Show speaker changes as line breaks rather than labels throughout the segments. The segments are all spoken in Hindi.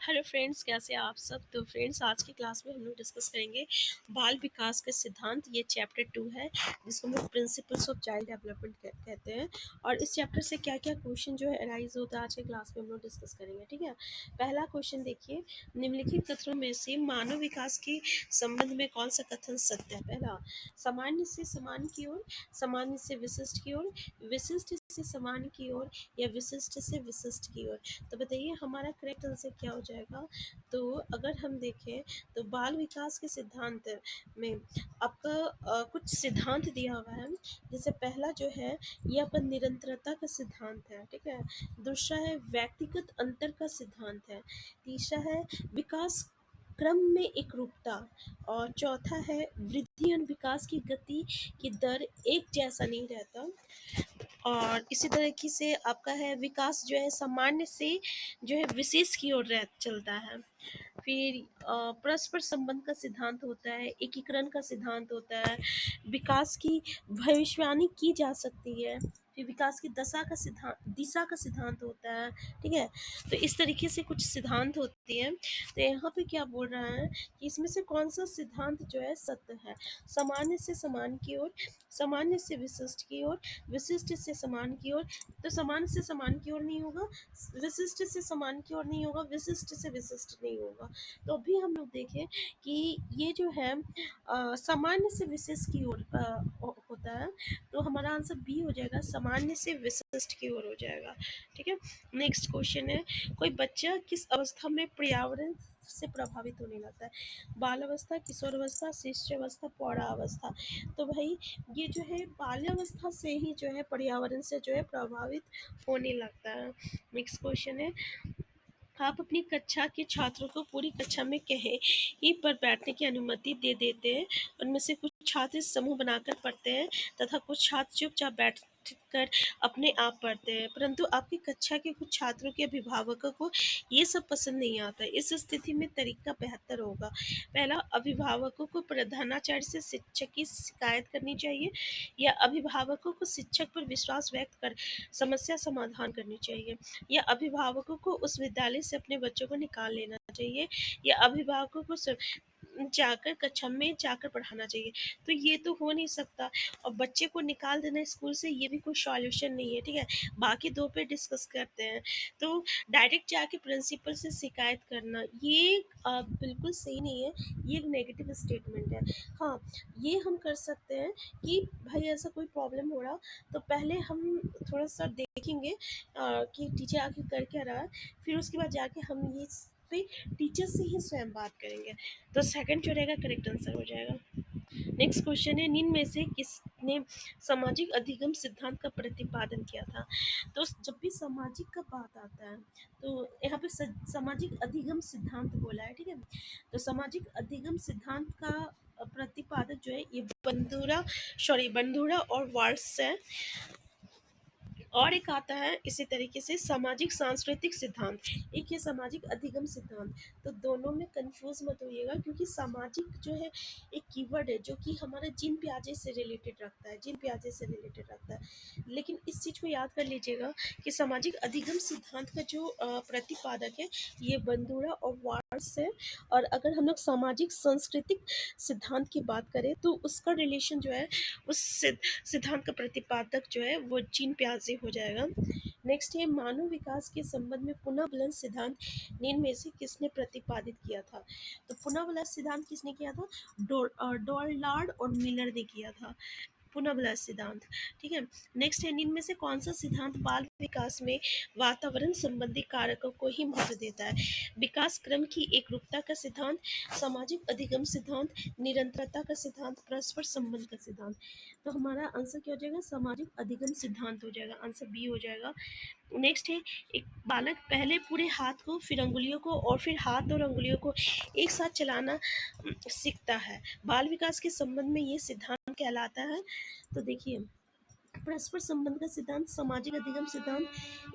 हेलो फ्रेंड्स, कैसे हैं आप सब। तो फ्रेंड्स, आज की क्लास में हम लोग डिस्कस करेंगे बाल विकास के सिद्धांत। ये चैप्टर 2 है, जिसको हम लोग प्रिंसिपल्स ऑफ चाइल्ड डेवलपमेंट कहते हैं। और इस चैप्टर से क्या क्या क्वेश्चन जो है अराइज होता है, आज की क्लास में हम लोग डिस्कस करेंगे। ठीक है, पहला क्वेश्चन देखिए, निम्नलिखित कथनों में से मानव विकास के संबंध में कौन सा कथन सत्य है। पहला, सामान्य से समान की ओर, सामान्य से विशिष्ट की ओर, विशिष्ट से समान की ओर, या विशिष्ट से विशिष्ट की ओर। तो बताइए हमारा करेक्ट आंसर क्या हो जाएगा। तो अगर हम देखें तो बाल विकास के सिद्धांत में आपका कुछ सिद्धांत दिया हुआ है। जैसे पहला जो है ये आपका निरंतरता का सिद्धांत है। ठीक है, दूसरा है व्यक्तिगत अंतर का सिद्धांत है, तीसरा है विकास क्रम में एकरूपता, और चौथा है वृद्धि और विकास की गति की दर एक जैसा नहीं रहता। और इसी तरीके से आपका है विकास जो है सामान्य से जो है विशेष की ओर चलता है। फिर परस्पर संबंध का सिद्धांत होता है, एकीकरण का सिद्धांत होता है, विकास की भविष्यवाणी की जा सकती है, फिर विकास की दिशा का सिद्धांत होता है। ठीक है, तो इस तरीके से कुछ सिद्धांत होते हैं। तो यहाँ पे क्या बोल रहा है कि इसमें से कौन सा सिद्धांत जो है सत्य है। सामान्य से समान की ओर, सामान्य से विशिष्ट की ओर, विशिष्ट से समान की ओर। तो समान से समान की ओर नहीं होगा, विशिष्ट से समान की ओर नहीं होगा, विशिष्ट से विशिष्ट नहीं होगा। तो अभी हम लोग देखें कि ये जो है सामान्य से विशिष्ट की ओर होता है। तो हमारा आंसर बी हो जाएगा, सामान्य से विशिष्ट की ओर हो जाएगा। ठीक है, नेक्स्ट क्वेश्चन है, कोई बच्चा किस अवस्था में पर्यावरण से प्रभावित होने लगता है। बाल अवस्था, किशोर अवस्था, शिशु अवस्था, पौड़ा अवस्था। तो भाई ये जो है बाल्यावस्था से ही जो है पर्यावरण से जो है प्रभावित होने लगता है। नेक्स्ट क्वेश्चन है, आप अपनी कक्षा के छात्रों को पूरी कक्षा में कहीं ही पर बैठने की अनुमति दे देते हैं। उनमें से कुछ छात्र समूह बनाकर पढ़ते हैं तथा कुछ छात्र चुपचाप बैठ कर अपने आप पढ़ते हैं, परंतु आपकी कक्षा के कुछ छात्रों के अभिभावकों को ये सब पसंद नहीं आता। इस स्थिति में तरीका बेहतर होगा। पहला, अभिभावकों को प्रधानाचार्य से शिक्षक की शिकायत करनी चाहिए, या अभिभावकों को शिक्षक पर विश्वास व्यक्त कर समस्या समाधान करनी चाहिए, या अभिभावकों को उस विद्यालय से अपने बच्चों को निकाल लेना चाहिए, या अभिभावकों को जाकर कक्षा में जाकर पढ़ाना चाहिए। तो ये तो हो नहीं सकता, और बच्चे को निकाल देना स्कूल से ये भी कोई सॉल्यूशन नहीं है। ठीक है, बाकी दो पे डिस्कस करते हैं। तो डायरेक्ट जाके प्रिंसिपल से शिकायत करना ये बिल्कुल सही नहीं है, ये एक नेगेटिव स्टेटमेंट है। हाँ, ये हम कर सकते हैं कि भाई ऐसा कोई प्रॉब्लम हो रहा तो पहले हम थोड़ा सा देखेंगे कि टीचर आके कर क्या रहा है, फिर उसके बाद जाके हम ये पे टीचर से ही स्वयं बात करेंगे। तो सेकंड जो रहेगा करेक्ट आंसर हो जाएगा। नेक्स्ट क्वेश्चन है, निम्न में से किसने सामाजिक अधिगम सिद्धांत का प्रतिपादन किया था। तो जब भी सामाजिक का बात आता है तो यहाँ पे सामाजिक अधिगम सिद्धांत बोला है। ठीक है, तो सामाजिक अधिगम सिद्धांत का प्रतिपादक जो है ये बंधुरा और वार्स है। और एक आता है इसी तरीके से सामाजिक सांस्कृतिक सिद्धांत, एक है सामाजिक अधिगम सिद्धांत। तो दोनों में कंफ्यूज मत होइएगा, क्योंकि सामाजिक जो है एक कीवर्ड है जो कि हमारा जीन प्याजे से रिलेटेड रखता है, जीन प्याजे से रिलेटेड रखता है। लेकिन इस चीज़ को याद कर लीजिएगा कि सामाजिक अधिगम सिद्धांत का जो प्रतिपादक है ये बंधुरा और वार्स है। और अगर हम लोग सामाजिक सांस्कृतिक सिद्धांत की बात करें तो उसका रिलेशन जो है उस सिद्धांत का प्रतिपादक जो है वो जीन प्याजे हो जाएगा। नेक्स्ट है, मानव विकास के संबंध में पुनर्बलन सिद्धांत निम्न में से किसने प्रतिपादित किया था। तो पुनर्बलन सिद्धांत किसने किया था, डॉर्लार्ड और मिलर ने किया था पुनर्बलन सिद्धांत। ठीक है, नेक्स्ट है, निम्न में से कौन सा सिद्धांत बाल विकास में वातावरण संबंधी कारकों को ही महत्व देता है। विकास क्रम की एकरूपता का सिद्धांत, सामाजिक अधिगम सिद्धांत, निरंतरता का सिद्धांत, परस्पर संबंध का सिद्धांत। तो हमारा आंसर क्या हो जाएगा, सामाजिक अधिगम सिद्धांत हो जाएगा, आंसर बी हो जाएगा। नेक्स्ट है, एक बालक पहले पूरे हाथ को, फिर अंगुलियों को और फिर हाथ और अंगुलियों को एक साथ चलाना सीखता है। बाल विकास के संबंध में ये सिद्धांत कहलाता है। तो देखिए, परस्पर संबंध का सिद्धांत, सामाजिक अधिगम सिद्धांत,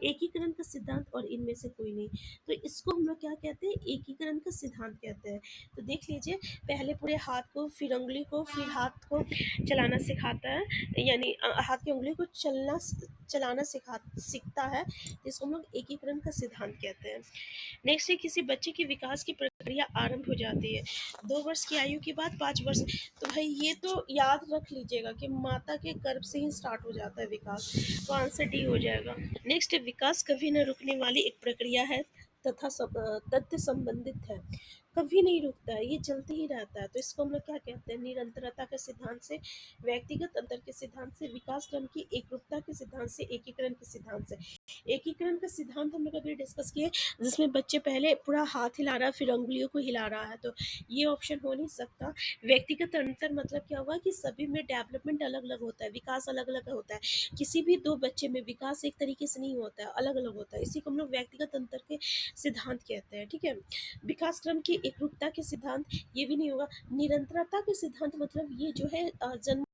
एकीकरण का सिद्धांत, और इनमें से कोई नहीं। तो इसको हम लोग क्या कहते हैं, एकीकरण का सिद्धांत कहते हैं। तो देख लीजिए, पहले पूरे हाथ को, फिर उंगली को, फिर हाथ को चलाना सिखाता है, यानी हाथ की उंगली को चलना चलाना सीखता है, जिसको हम लोग एकीकरण का सिद्धांत कहते हैं। नेक्स्ट है किसी बच्चे के विकास की प्रक्रिया आरंभ हो जाती है 2 वर्ष की आयु के बाद 5 वर्ष। तो भाई ये तो याद रख लीजिएगा कि माता के गर्भ से ही स्टार्ट हो जाता है विकास, तो आंसर डी हो जाएगा। नेक्स्ट है विकास कभी न रुकने वाली एक प्रक्रिया है तथा तथ्य संबंधित है, कभी नहीं रुकता है, ये चलते ही रहता है। तो इसको हम लोग क्या कहते हैं, निरंतरता के सिद्धांत से, व्यक्तिगत अंतर के सिद्धांत से, विकास क्रम की एकरूपता के सिद्धांत से, एकीकरण के सिद्धांत से। एकीकरण का सिद्धांत हम लोग अभी डिस्कस किए, जिसमें बच्चे पहले पूरा हाथ हिला रहा है फिर अंगुलियों को हिला रहा है, तो ये ऑप्शन हो नहीं सकता। व्यक्तिगत अंतर मतलब क्या हुआ कि सभी में डेवलपमेंट अलग अलग होता है, विकास अलग अलग होता है, किसी भी दो बच्चे में विकास एक तरीके से नहीं होता है, अलग अलग होता है, इसी को हम लोग व्यक्तिगत अंतर के सिद्धांत कहते हैं। ठीक है, विकास क्रम की एकरूपता के सिद्धांत, ये भी नहीं होगा। निरंतरता के सिद्धांत मतलब ये जो है जन्म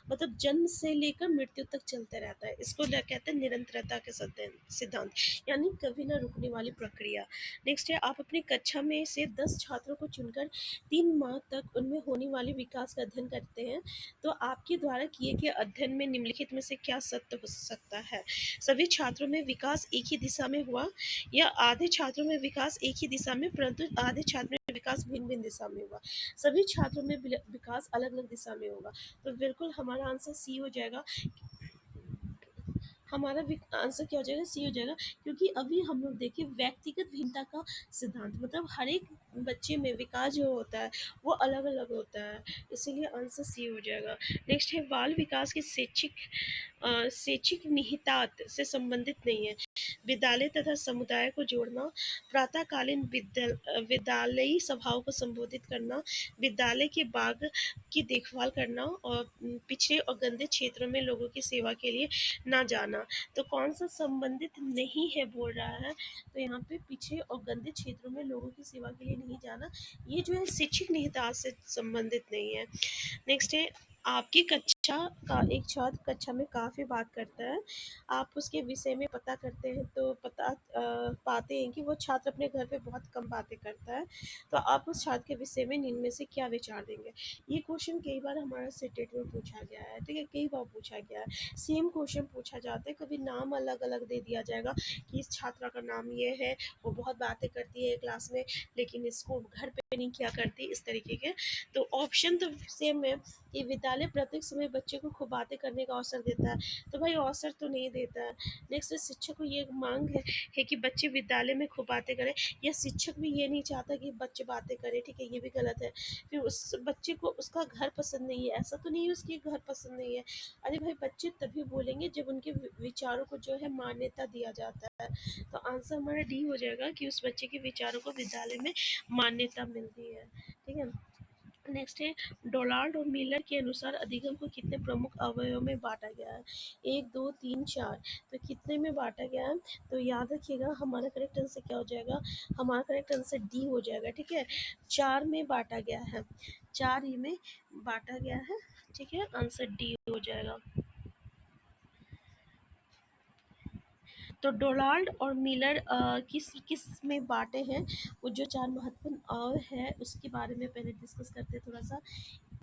मतलब जन्म से लेकर मृत्यु तक चलते रहता है, इसको कहते हैं निरंतरता के सिद्धांत, यानी कभी ना रुकने वाली प्रक्रिया। नेक्स्ट है आप अपनी कक्षा में से 10 छात्रों को चुनकर 3 माह तक उनमें होने वाले विकास का अध्ययन करते हैं, तो आपके द्वारा किए गए अध्ययन में निम्नलिखित में से क्या सत्य हो सकता है। सभी छात्रों में विकास एक ही दिशा में हुआ, या आधे छात्रों में विकास एक ही दिशा में परंतु आधे छात्रों में विकास भिन्न भिन्न दिशा में हुआ, सभी छात्रों में विकास अलग अलग दिशा में होगा। तो बिल्कुल हमारा आंसर सी हो जाएगा, हमारा आंसर क्या हो जाएगा, सी हो जाएगा, क्योंकि अभी हम लोग देखिए व्यक्तिगत भिन्नता का सिद्धांत मतलब हर एक बच्चे में विकास जो होता है वो अलग अलग होता है, इसीलिए आंसर सी हो जाएगा। नेक्स्ट है बाल विकास के शैक्षिक निहितार्थ से संबंधित नहीं है, विद्यालय तथा समुदाय को जोड़ना, प्रातःकालीन विद्यालयी सभाओं को संबोधित करना, विद्यालय के बाग की देखभाल करना, और पिछड़े और गंदे क्षेत्रों में लोगों की सेवा के लिए ना जाना। तो कौन सा संबंधित नहीं है बोल रहा है, तो यहाँ पे पिछड़े और गंदे क्षेत्रों में लोगों की सेवा के लिए नहीं जाना, ये जो है शैक्षिक निहितार्थ से संबंधित नहीं है। नेक्स्ट है आपकी कक्षा का एक छात्र कक्षा में काफ़ी बात करता है, आप उसके विषय में पता करते हैं तो पाते हैं कि वो छात्र अपने घर पे बहुत कम बातें करता है, तो आप उस छात्र के विषय में निम्न में से क्या विचार देंगे। ये क्वेश्चन कई बार हमारा सेटेट में पूछा गया है, ठीक है, कई बार पूछा गया है, सेम क्वेश्चन पूछा जाता है, कभी नाम अलग अलग दे दिया जाएगा कि इस छात्रा का नाम ये है, वो बहुत बातें करती है क्लास में लेकिन इसको घर पे नहीं किया करती, इस तरीके के। तो ऑप्शन तो सेम है कि विद्यालय प्रत्येक समय बच्चे को खूब बातें करने का अवसर देता है, तो भाई अवसर तो नहीं देता है। नेक्स्ट शिक्षक को ये मांग है कि बच्चे विद्यालय में खूब बातें करें, या शिक्षक भी ये नहीं चाहता कि बच्चे बातें करें, ठीक है, ये भी गलत है। फिर उस बच्चे को उसका घर पसंद नहीं है, ऐसा तो नहीं है उसके घर पसंद नहीं है, अरे भाई बच्चे तभी बोलेंगे जब उनके विचारों को जो है मान्यता दिया जाता है। तो आंसर हमारा डी हो जाएगा कि उस बच्चे के विचारों को विद्यालय में मान्यता मिलती है। ठीक है, नेक्स्ट है डोनाल्ड और मिलर के अनुसार अधिगम को कितने प्रमुख अवयवों में बांटा गया है, 1 2 3 4, तो कितने में बांटा गया है, तो याद रखिएगा हमारा करेक्ट आंसर क्या हो जाएगा, हमारा करेक्ट आंसर डी हो जाएगा। ठीक है, 4 में बांटा गया है, 4 ही में बांटा गया है, ठीक है, आंसर डी हो जाएगा। तो डोनाल्ड और मिलर किस किस में बांटे हैं, वो जो 4 महत्वपूर्ण है उसके बारे में पहले डिस्कस करते हैं थोड़ा सा।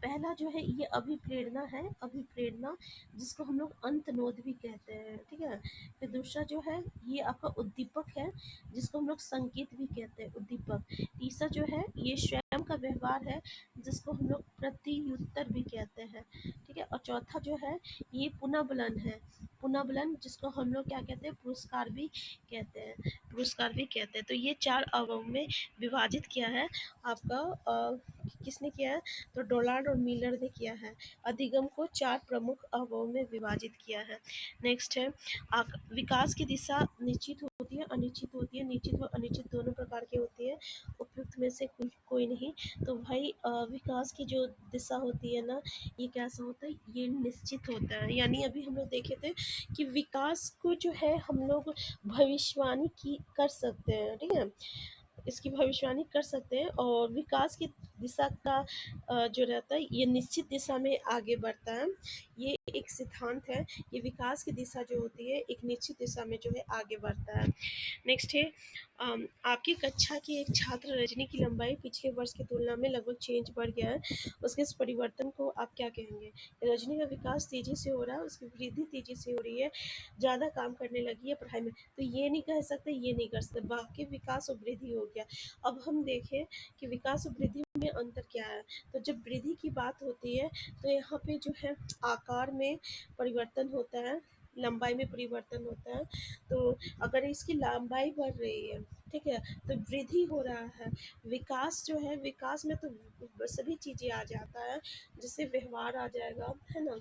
पहला जो है ये अभिप्रेरणा है, अभिप्रेरणा जिसको हम लोग अंतनोद भी कहते हैं, ठीक है। फिर दूसरा जो है ये आपका उद्दीपक है, जिसको हम लोग संकेत भी कहते हैं, उद्दीपक। तीसरा जो है ये स्वयं का व्यवहार है, जिसको हम लोग प्रत्युत्तर भी कहते हैं, ठीक है। और चौथा जो है ये पुनर्बलन है, पुनर्बलन जिसको हम लोग क्या कहते हैं, पुरस्कार भी कहते हैं, पुरस्कार भी कहते हैं। तो ये 4 अवयव में विभाजित किया है आपका किसने किया है, तो डोनाल्ड और मिलर ने किया है, अधिगम को 4 प्रमुख अवयवों में विभाजित किया है। नेक्स्ट है विकास की दिशा निश्चित होती है, अनिश्चित होती है, निश्चित और अनिश्चित दोनों प्रकार की होती है, उपयुक्त में से कोई नहीं। तो भाई विकास की जो दिशा होती है ना, ये कैसा होता है, ये निश्चित होता है, यानी अभी हम लोग देखे थे कि विकास को जो है हम लोग भविष्यवाणी की कर सकते हैं, ठीक है। इसकी भविष्यवाणी कर सकते हैं। और विकास की दिशा का जो रहता है ये निश्चित दिशा में आगे बढ़ता है। ये एक सिद्धांत है कि विकास की दिशा जो होती है एक निश्चित दिशा में जो है आगे बढ़ता है। नेक्स्ट है आपकी कक्षा की एक छात्र रजनी की लंबाई पिछले वर्ष की तुलना में लगभग चेंज बढ़ गया है, उसके इस परिवर्तन को आप क्या कहेंगे? रजनी का विकास तेजी से हो रहा है, उसकी वृद्धि तेजी से हो रही है, ज़्यादा काम करने लगी है पढ़ाई में। तो ये नहीं कह सकते, ये नहीं कर सकते, बाकी विकास और वृद्धि हो गया। अब हम देखें कि विकास और वृद्धि में अंतर क्या है। तो जब वृद्धि की बात होती है तो यहाँ पे जो है आकार में परिवर्तन होता है, लंबाई में परिवर्तन होता है। तो अगर इसकी लंबाई बढ़ रही है, ठीक है, तो वृद्धि हो रहा है। विकास जो है, विकास में तो सभी चीज़ें आ जाता है, जैसे व्यवहार आ जाएगा, है ना,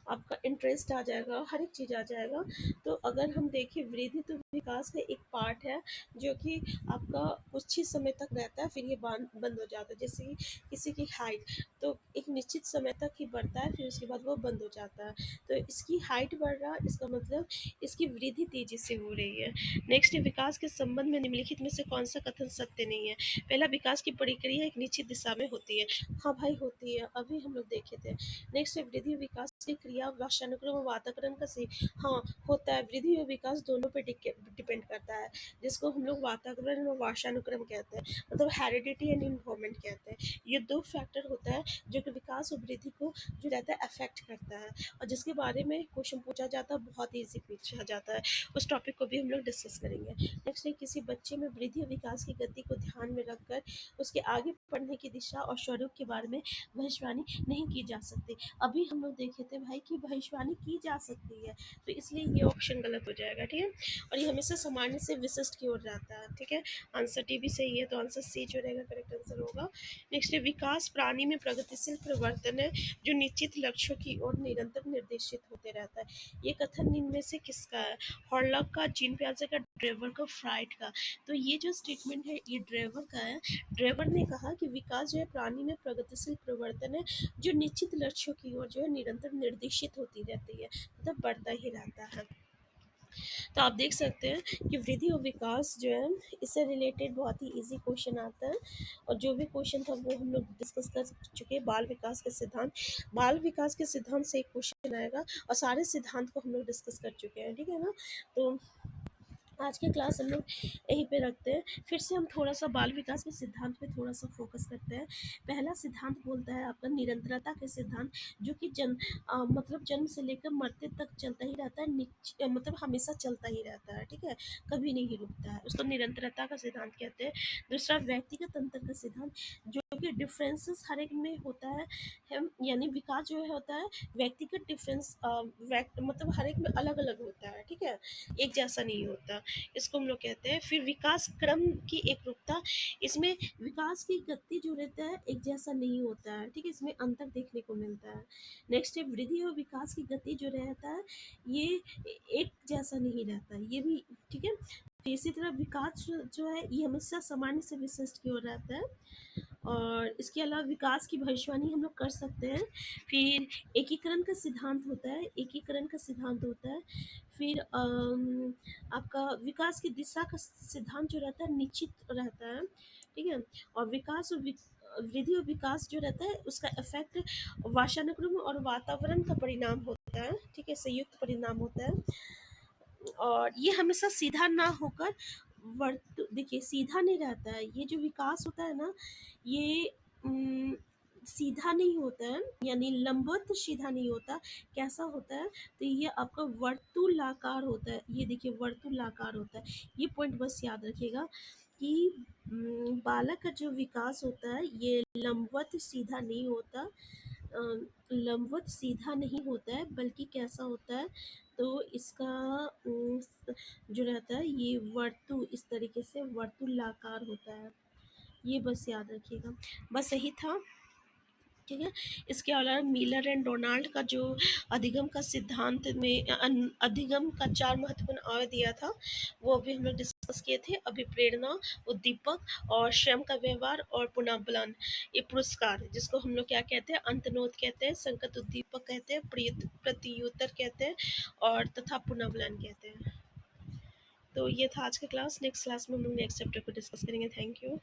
आपका इंटरेस्ट आ जाएगा, हर एक चीज़ आ जाएगा। तो अगर हम देखें वृद्धि तो विकास का एक पार्ट है जो कि आपका कुछ ही समय तक रहता है, फिर ये बंद हो जाता है। जैसे कि किसी की हाइट तो एक निश्चित समय तक ही बढ़ता है, फिर उसके बाद वो बंद हो जाता है। तो इसकी हाइट बढ़ रहा है, इसका मतलब इसकी वृद्धि तेजी से हो रही है। नेक्स्ट है विकास के संबंध में निम्नलिखित में से कौन सा कथन सत्य नहीं है? पहला, विकास की प्रक्रिया एक निश्चित दिशा में होती है। हाँ भाई होती है, अभी हम लोग देखे थे। नेक्स्ट है वृद्धि और विकास की क्रिया भाषानुक्रम और वातावरण का सही। हाँ होता है, वृद्धि और विकास दोनों पे डिपेंड करता है, जिसको हम लोग वातावरण और भाषानुक्रम कहते हैं, मतलब हेरिडिटी एंड इन्वायरमेंट कहते हैं। ये दो फैक्टर होता है जो कि विकास और वृद्धि को जो रहता है अफेक्ट करता है, और जिसके बारे में क्वेश्चन पूछा जाता है, बहुत ईजी पूछा जाता है। उस टॉपिक को भी हम लोग डिस्कस करेंगे। नेक्स्ट है किसी बच्चे में वृद्धि और विकास की गति को ध्यान में रखकर उसके आगे पढ़ने की दिशा और स्वरूप के बारे में भविष्यवाणी नहीं की जा सकती। अभी हम लोग देखे थे भाई कि भविष्यवाणी की जा सकती है, तो इसलिए ये ऑप्शन गलत हो जाएगा, ठीक है। और ये हमेशा सामान्य से विशिष्ट की ओर जाता है, ठीक है। आंसर डी भी सही है, तो आंसर सी जो रहेगा करेक्ट आंसर होगा। नेक्स्ट है विकास प्राणी में प्रगतिशील परिवर्तन है जो निश्चित लक्ष्यों की ओर निरंतर निर्देशित होते रहता है। ये कथन इनमें से किसका है? हॉर्लॉक का, जीन पियाजे का, ड्रेवर का, फ्राइड का? तो ये जो स्टेटमेंट है ये ड्रेवर का है। ड्रेवर ने कहा कि विकास जो है प्राणी में प्रगतिशील परिवर्तन है जो निश्चित लक्ष्यों की ओर जो है निरंतर निर्देशित होती रहती है, मतलब बढ़ता ही रहता है। तो आप देख सकते हैं कि वृद्धि और विकास जो है इससे रिलेटेड बहुत ही इजी क्वेश्चन आता है, और जो भी क्वेश्चन था वो हम लोग डिस्कस कर चुके हैं। बाल विकास के सिद्धांत, बाल विकास के सिद्धांत से एक क्वेश्चन आएगा, और सारे सिद्धांत को हम लोग डिस्कस कर चुके हैं, ठीक है ना। तो आज की क्लास हम लोग यहीं पे रखते हैं। फिर से हम थोड़ा सा बाल विकास के सिद्धांत पे थोड़ा सा फोकस करते हैं। पहला सिद्धांत बोलता है आपका निरंतरता के सिद्धांत, जो कि मतलब जन्म से लेकर मरते तक चलता ही रहता है, मतलब हमेशा चलता ही रहता है, ठीक है, कभी नहीं रुकता है, उसको निरंतरता का सिद्धांत कहते हैं। दूसरा व्यक्तिगत अंतर का सिद्धांत, जो कि डिफरेंसेस हर एक में होता है, यानी विकास जो है होता है व्यक्तिगत डिफरेंस, मतलब हर एक में अलग अलग होता है, ठीक है, एक जैसा नहीं होता, इसको हम लोग कहते हैं। फिर विकास क्रम की एकरूपता, इसमें विकास की गति जो रहता है एक जैसा नहीं होता है, ठीक है, इसमें अंतर देखने को मिलता है। नेक्स्ट है वृद्धि और विकास की गति जो रहता है ये एक जैसा नहीं रहता है, ये भी ठीक है। फिर इसी तरह विकास जो है ये हमेशा सामान्य से विशिष्ट की ओर रहता है, और इसके अलावा विकास की भविष्यवाणी हम लोग कर सकते हैं। फिर एकीकरण का सिद्धांत होता है, एकीकरण का सिद्धांत होता है। फिर आपका विकास की दिशा का सिद्धांत जो रहता है निश्चित रहता है, ठीक है। और विकास और वृद्धि और विकास जो रहता है उसका इफेक्ट वाशानुक्रम और वातावरण का परिणाम होता है, ठीक है, संयुक्त परिणाम होता है। और ये हमेशा सीधा ना होकर वर्तु देखिए सीधा नहीं रहता है, ये जो विकास होता है ना ये सीधा नहीं होता है, यानी लंबवत सीधा नहीं होता। कैसा होता है? तो ये आपका वर्तुलाकार होता है, ये देखिए वर्तुलाकार होता है। ये पॉइंट बस याद रखिएगा कि बालक का जो विकास होता है ये लंबवत सीधा नहीं होता, लंबवत सीधा नहीं होता है, बल्कि कैसा होता है तो इसका जो रहता है ये वर्तु इस तरीके से वर्तुलाकार होता है, ये बस याद रखिएगा। बस यही था, ठीक है। इसके अलावा मिलर एंड डोनाल्ड का जो अधिगम का सिद्धांत में अधिगम का 4 महत्वपूर्ण अवयव दिया था वो अभी हम लोग डिस्कस किए थे। अभिप्रेरणा, उद्दीपक और स्वयं का व्यवहार और पुनर्बलन, ये पुरस्कार जिसको हम लोग क्या कहते हैं, अंतनोद कहते हैं, संकट उद्दीपक कहते हैं, प्रत्युत्तर कहते हैं और तथा पुनर्बलन कहते हैं। तो ये था आज का क्लास। नेक्स्ट क्लास में हम लोग नेक्स्ट चैप्टर को डिस्कस करेंगे। Thank you.